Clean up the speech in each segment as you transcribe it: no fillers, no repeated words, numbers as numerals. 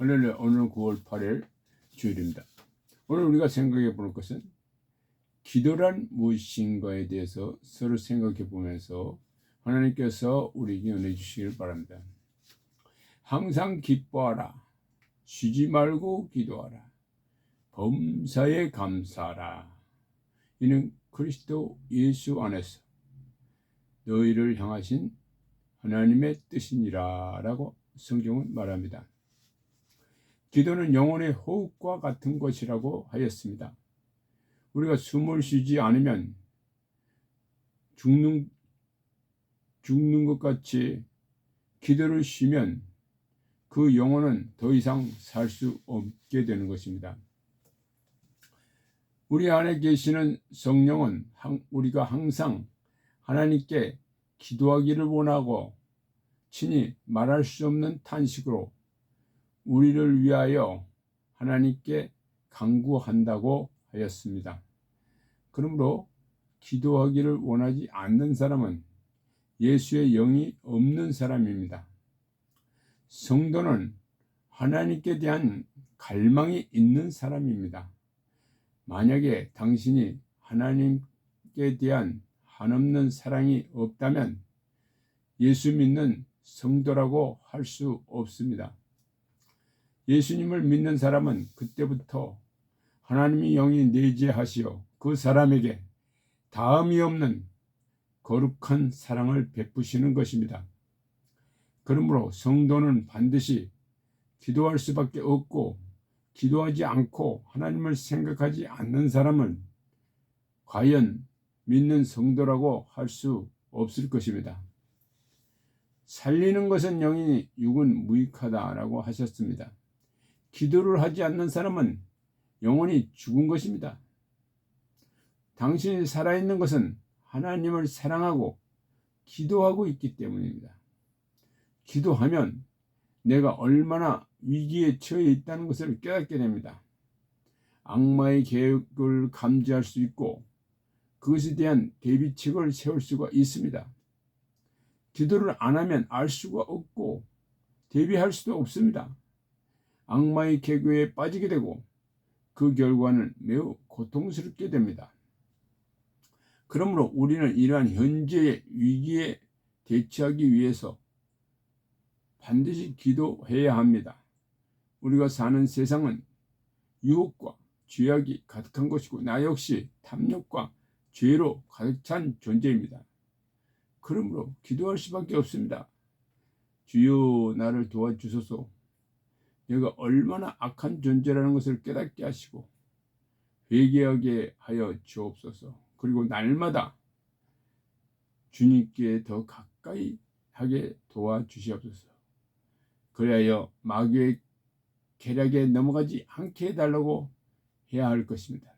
할렐루야. 오늘 9월 8일 주일입니다. 오늘 우리가 생각해 볼 것은 기도란 무엇인가에 대해서 서로 생각해 보면서 하나님께서 우리에게 은혜 주시길 바랍니다. 항상 기뻐하라. 쉬지 말고 기도하라. 범사에 감사하라. 이는 그리스도 예수 안에서 너희를 향하신 하나님의 뜻이니라 라고 성경은 말합니다. 기도는 영혼의 호흡과 같은 것이라고 하였습니다. 우리가 숨을 쉬지 않으면 죽는 것 같이 기도를 쉬면 그 영혼은 더 이상 살 수 없게 되는 것입니다. 우리 안에 계시는 성령은 우리가 항상 하나님께 기도하기를 원하고 친히 말할 수 없는 탄식으로 우리를 위하여 하나님께 간구한다고 하였습니다. 그러므로 기도하기를 원하지 않는 사람은 예수의 영이 없는 사람입니다. 성도는 하나님께 대한 갈망이 있는 사람입니다. 만약에 당신이 하나님께 대한 한없는 사랑이 없다면 예수 믿는 성도라고 할 수 없습니다. 예수님을 믿는 사람은 그때부터 하나님의 영이 내재하시어 그 사람에게 다음이 없는 거룩한 사랑을 베푸시는 것입니다. 그러므로 성도는 반드시 기도할 수밖에 없고, 기도하지 않고 하나님을 생각하지 않는 사람은 과연 믿는 성도라고 할 수 없을 것입니다. 살리는 것은 영이니 육은 무익하다라고 하셨습니다. 기도를 하지 않는 사람은 영혼이 죽은 것입니다. 당신이 살아있는 것은 하나님을 사랑하고 기도하고 있기 때문입니다. 기도하면 내가 얼마나 위기에 처해 있다는 것을 깨닫게 됩니다. 악마의 계획을 감지할 수 있고 그것에 대한 대비책을 세울 수가 있습니다. 기도를 안 하면 알 수가 없고 대비할 수도 없습니다. 악마의 계획에 빠지게 되고 그 결과는 매우 고통스럽게 됩니다. 그러므로 우리는 이러한 현재의 위기에 대처하기 위해서 반드시 기도해야 합니다. 우리가 사는 세상은 유혹과 죄악이 가득한 것이고 나 역시 탐욕과 죄로 가득 찬 존재입니다. 그러므로 기도할 수밖에 없습니다. 주여 나를 도와주소서. 내가 얼마나 악한 존재라는 것을 깨닫게 하시고 회개하게 하여 주옵소서. 그리고 날마다 주님께 더 가까이 하게 도와주시옵소서. 그리하여 마귀의 계략에 넘어가지 않게 해달라고 해야 할 것입니다.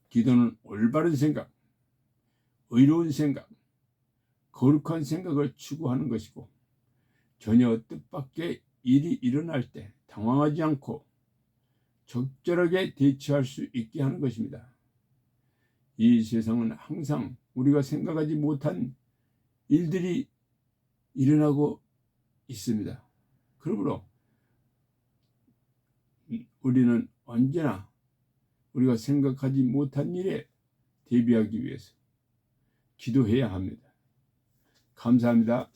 기도는 올바른 생각, 의로운 생각, 거룩한 생각을 추구하는 것이고 전혀 뜻밖의 일이 일어날 때 당황하지 않고 적절하게 대처할 수 있게 하는 것입니다. 이 세상은 항상 우리가 생각하지 못한 일들이 일어나고 있습니다. 그러므로 우리는 언제나 우리가 생각하지 못한 일에 대비하기 위해서 기도해야 합니다. 감사합니다.